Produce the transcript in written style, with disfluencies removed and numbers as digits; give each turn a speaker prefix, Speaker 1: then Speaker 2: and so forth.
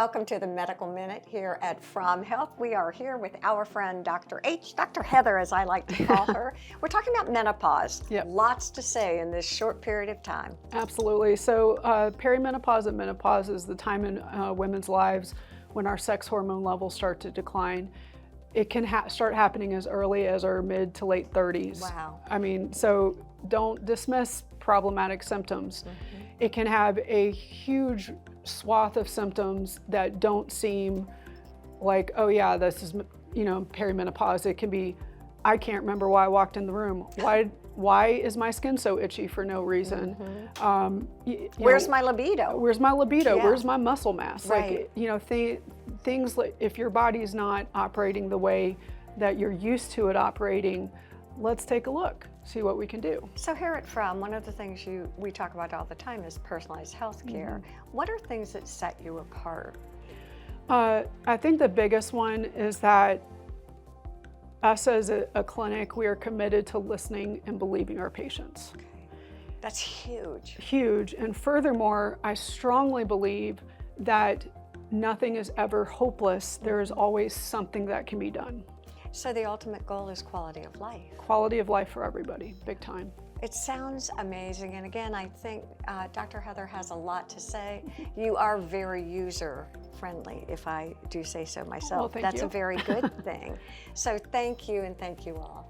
Speaker 1: welcome to the Medical Minute here at Fraum Health. We are here with our friend Dr. H, Dr. Heather as I like to call her. We're talking about menopause.
Speaker 2: Yep.
Speaker 1: Lots to say in this short period of time.
Speaker 2: Absolutely. So perimenopause and menopause is the time in women's lives when our sex hormone levels start to decline. It can start happening as early as our mid to late 30s.
Speaker 1: Wow.
Speaker 2: I mean, so don't dismiss problematic symptoms. It can have a huge swath of symptoms that don't seem like, oh yeah, this is, perimenopause. It can be, I can't remember why I walked in the room. Why is my skin so itchy for no reason?
Speaker 1: Where's my libido?
Speaker 2: Where's my libido?
Speaker 1: Yeah.
Speaker 2: Where's my muscle mass?
Speaker 1: Right.
Speaker 2: Like, things like if your body's not operating the way that you're used to it operating, let's take a look, see what we can do.
Speaker 1: So here at Fraum, one of the things we talk about all the time is personalized health care. What are things that set you apart?
Speaker 2: I think the biggest one is that us as a clinic, we are committed to listening and believing our patients.
Speaker 1: Okay. That's huge.
Speaker 2: Huge. And furthermore, I strongly believe that nothing is ever hopeless. There is always something that can be done.
Speaker 1: So the ultimate goal is quality of life.
Speaker 2: Quality of life for everybody, big time.
Speaker 1: It sounds amazing. And again, I think Dr. Heather has a lot to say. You are very user friendly, if I do say so myself.
Speaker 2: Well, thank
Speaker 1: That's
Speaker 2: you.
Speaker 1: a very good thing. So thank you, and thank you all.